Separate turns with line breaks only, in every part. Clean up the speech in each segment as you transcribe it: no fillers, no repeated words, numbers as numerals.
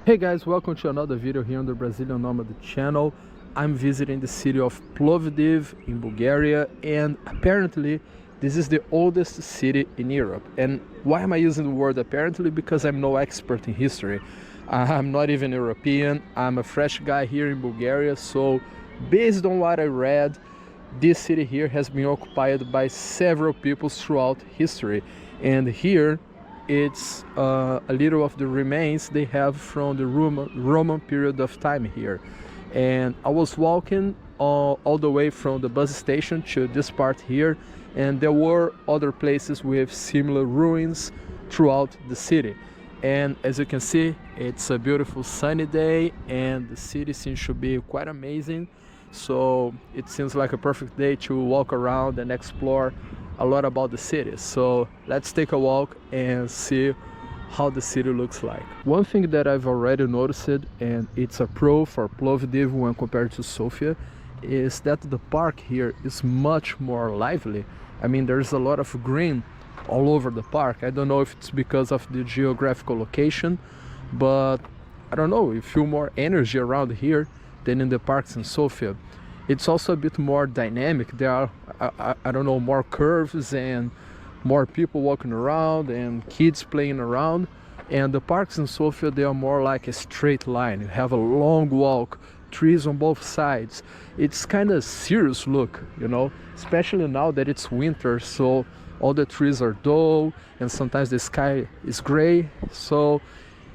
Hey guys, welcome to another video here on the Brazilian Nomad channel. I'm visiting the city of Plovdiv in Bulgaria, and apparently this is the oldest city in Europe. And why am I using the word apparently? Because I'm no expert in history. I'm not even European. I'm a fresh guy here in Bulgaria, so based on what I read, this city here has been occupied by several peoples throughout history. And here it's a little of the remains they have from the Roman period of time here. And I was walking all the way from the bus station to this part here, and there were other places with similar ruins throughout the city. And as you can see, it's a beautiful sunny day and the city seems to be quite amazing, so it seems like a perfect day to walk around and explore a lot about the city. So let's take a walk and see how the city looks like. One thing that I've already noticed, and it's a pro for Plovdiv when compared to Sofia, is that the park here is much more lively. I mean, there's a lot of green all over the park. I don't know if it's because of the geographical location, but I don't know, you feel more energy around here than in the parks in Sofia. It's also a bit more dynamic. There are, I don't know, more curves and more people walking around and kids playing around. And the parks in Sofia, they are more like a straight line. You have a long walk, trees on both sides. It's kind of serious look, you know, especially now that it's winter, so all the trees are dull and sometimes the sky is gray. So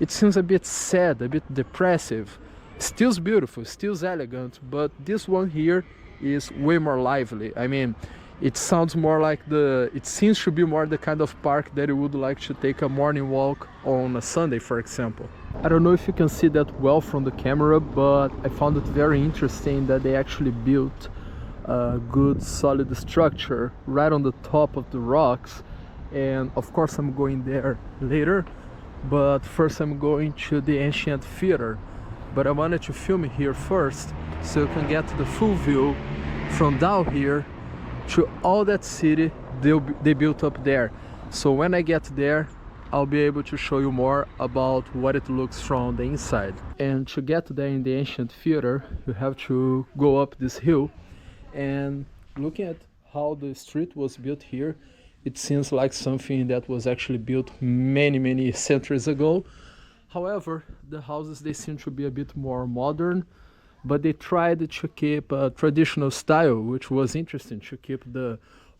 it seems a bit sad, a bit depressive. Still's beautiful, still's elegant, but this one here is way more lively. I mean, it sounds more like it seems to be more the kind of park that you would like to take a morning walk on a Sunday, for example. I don't know if you can see that well from the camera, but I found it very interesting that they actually built a good solid structure right on the top of the rocks. And of course I'm going there later, but first I'm going to the ancient theater. But I wanted to film here first so you can get the full view from down here to all that city they built up there. So when I get there, I'll be able to show you more about what it looks from the inside. And to get there in the ancient theater, you have to go up this hill. And looking at how the street was built here, it seems like something that was actually built many centuries ago. However, the houses, they seem to be a bit more modern, but they tried to keep a traditional style, which was interesting, to keep the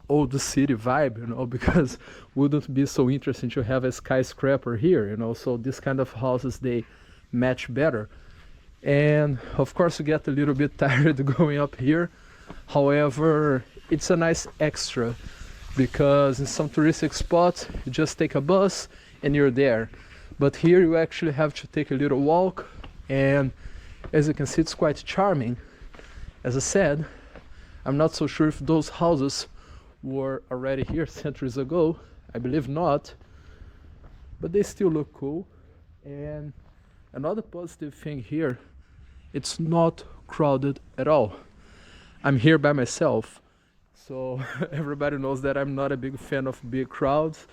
old city vibe, you know, because wouldn't be so interesting to have a skyscraper here, you know, so this kind of houses, they match better. And of course you get a little bit tired going up here. However, it's a nice extra, because in some touristic spots you just take a bus and you're there. But here you actually have to take a little walk, and as you can see, it's quite charming. As I said, I'm not so sure if those houses were already here centuries ago. I believe not, but they still look cool. And another positive thing here, it's not crowded at all. I'm here by myself, so everybody knows that I'm not a big fan of big crowds.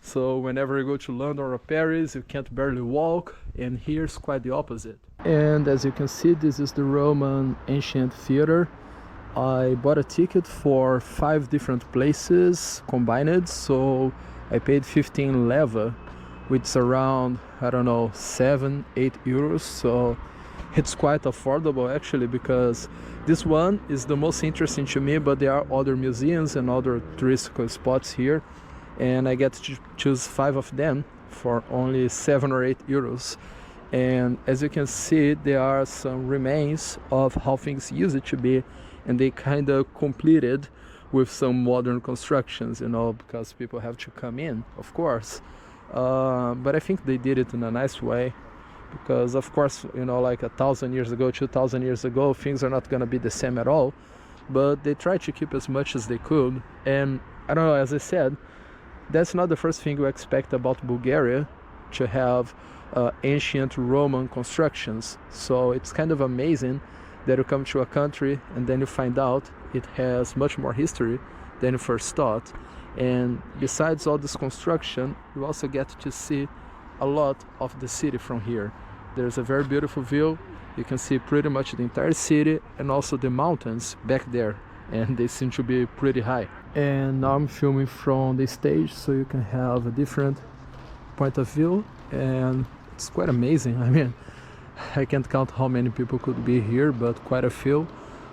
So whenever you go to London or Paris, you can't barely walk, and here's quite the opposite. And as you can see, this is the Roman Ancient Theater. I bought a ticket for 5 different places combined, so I paid 15 leva, which is around, I don't know, 7-8 euros. So it's quite affordable actually, because this one is the most interesting to me, but there are other museums and other touristical spots here, and I get to choose 5 of them for only 7 or 8 euros. And as you can see, there are some remains of how things used to be, and they kind of completed with some modern constructions, you know, because people have to come in, of course. But I think they did it in a nice way, because of course, you know, like 1,000 years ago, 2,000 years ago, things are not going to be the same at all, but they tried to keep as much as they could. And I don't know, as I said, that's not the first thing you expect about Bulgaria, to have ancient Roman constructions. So it's kind of amazing that you come to a country and then you find out it has much more history than you first thought. And besides all this construction, you also get to see a lot of the city from here. there's a very beautiful view. You can see pretty much the entire city and also the mountains back there, and they seem to be pretty high. And now I'm filming from the stage so you can have a different point of view, and it's quite amazing. I mean, I can't count how many people could be here, but quite a few.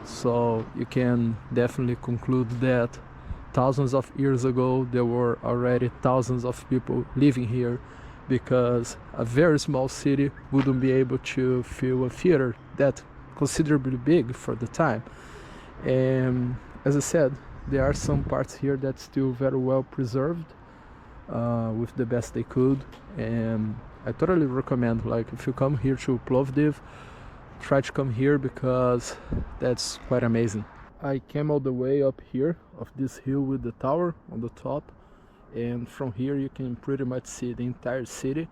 So you can definitely conclude that thousands of years ago there were already thousands of people living here, because a very small city wouldn't be able to fill a theater that considerably big for the time. And as I said, there are some parts here that's still very well preserved, with the best they could. And I totally recommend, like, if you come here to Plovdiv, try to come here because that's quite amazing. I came all the way up here of this hill with the tower on the top, and from here you can pretty much see the entire city,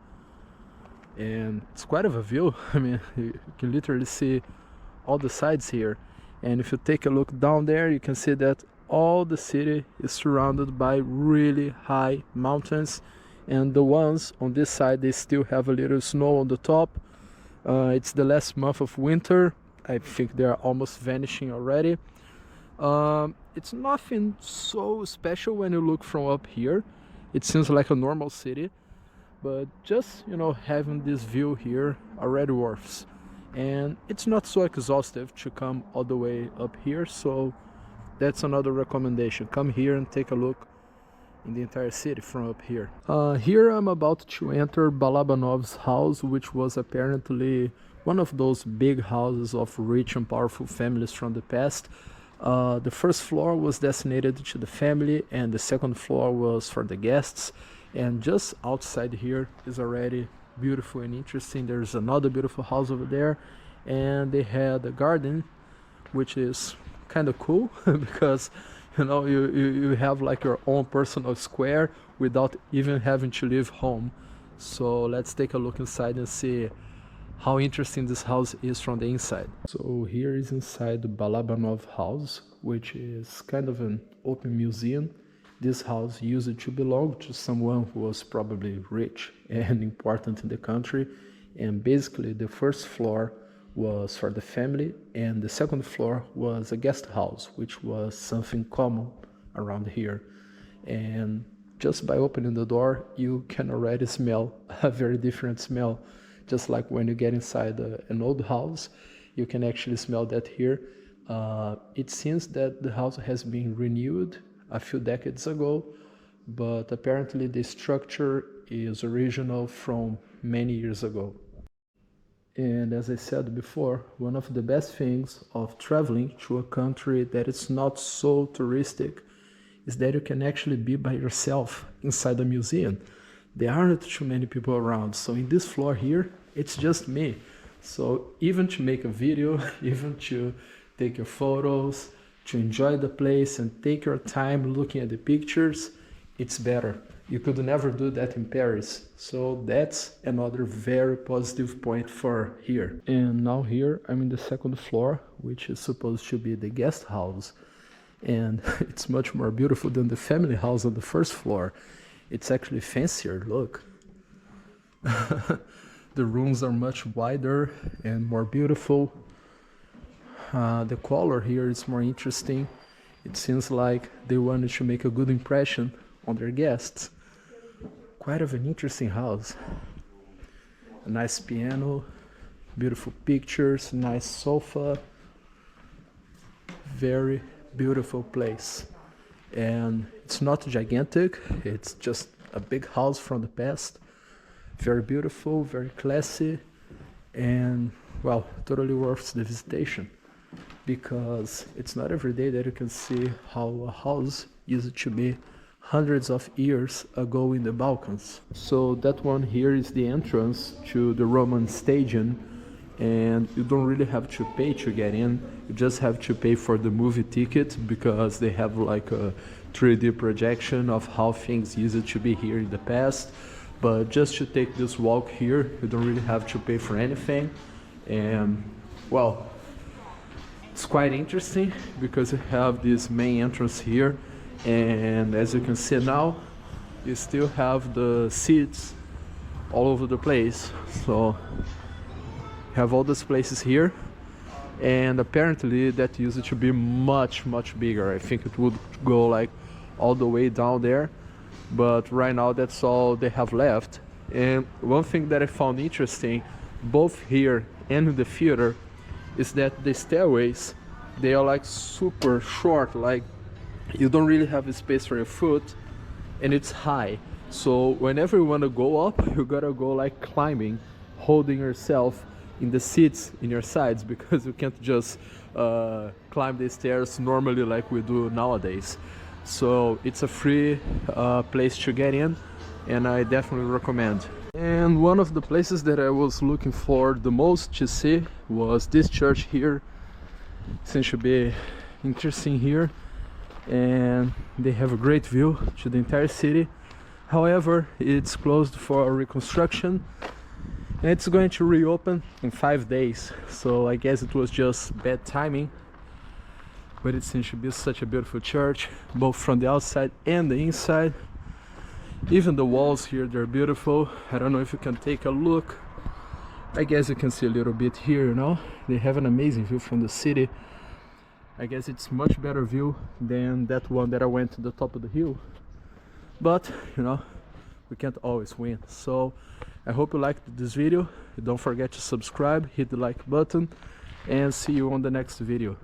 and it's quite of a view. I mean, you can literally see all the sides here. And if you take a look down there, you can see that all the city is surrounded by really high mountains, and the ones on this side, they still have a little snow on the top. It's the last month of winter. I think they are almost vanishing already. It's nothing so special when you look from up here. It seems like a normal city, but just, you know, having this view here already works. And it's not so exhaustive to come all the way up here, so that's another recommendation. Come here and take a look in the entire city from up here. Here I'm about to enter Balabanov's house, which was apparently one of those big houses of rich and powerful families from the past. The first floor was designated to the family, and the second floor was for the guests. And just outside here is already beautiful and interesting. There's another beautiful house over there, and they had a garden, which is kind of cool because, you know, you have like your own personal square without even having to leave home. So let's take a look inside and see how interesting this house is from the inside. So here is inside the Balabanov house, which is kind of an open museum. This house used to belong to someone who was probably rich and important in the country, and basically the first floor was for the family, and the second floor was a guest house, which was something common around here. And just by opening the door, you can already smell a very different smell. Just like when you get inside an old house, you can actually smell that here. It seems that the house has been renewed a few decades ago, but apparently the structure is original from many years ago. And as I said before, one of the best things of traveling to a country that is not so touristic is that you can actually be by yourself inside a museum. There aren't too many people around, so in this floor here, it's just me. So even to make a video, even to take your photos, to enjoy the place and take your time looking at the pictures, it's better. You could never do that in Paris. So that's another very positive point for here. And now here I'm in the second floor, which is supposed to be the guest house. And it's much more beautiful than the family house on the first floor. It's actually fancier, look. The rooms are much wider and more beautiful. The color here is more interesting. It seems like they wanted to make a good impression on their guests. Quite of an interesting house. A nice piano, beautiful pictures, nice sofa. Very beautiful place. And it's not gigantic, it's just a big house from the past. Very beautiful, very classy, and well, totally worth the visitation, because it's not every day that you can see how a house used to be hundreds of years ago in the Balkans. So that one here is the entrance to the Roman stadium, and you don't really have to pay to get in. You just have to pay for the movie ticket, because they have like a 3D projection of how things used to be here in the past. But just to take this walk here, you don't really have to pay for anything. And well, it's quite interesting because you have this main entrance here, and as you can see now, you still have the seats all over the place. So have all these places here, and apparently that used to be much bigger. I think it would go like all the way down there, but right now that's all they have left. And one thing that I found interesting both here and in the theater is that the stairways, they are like super short, like you don't really have a space for your foot, and it's high. So whenever you want to go up, you gotta go like climbing, holding yourself in the seats in your sides, because you can't just climb the stairs normally like we do nowadays. So it's a free place to get in, and I definitely recommend. And one of the places that I was looking for the most to see was this church here. Seems to be interesting here, and they have a great view to the entire city. However, it's closed for reconstruction, and it's going to reopen in 5 days, so I guess it was just bad timing. But it seems to be such a beautiful church, both from the outside and the inside. Even the walls here, they're beautiful. I don't know if you can take a look. I guess you can see a little bit here, you know. They have an amazing view from the city. I guess it's much better view than that one that I went to the top of the hill. But, you know, we can't always win. So I hope you liked this video. Don't forget to subscribe, hit the like button, and see you on the next video.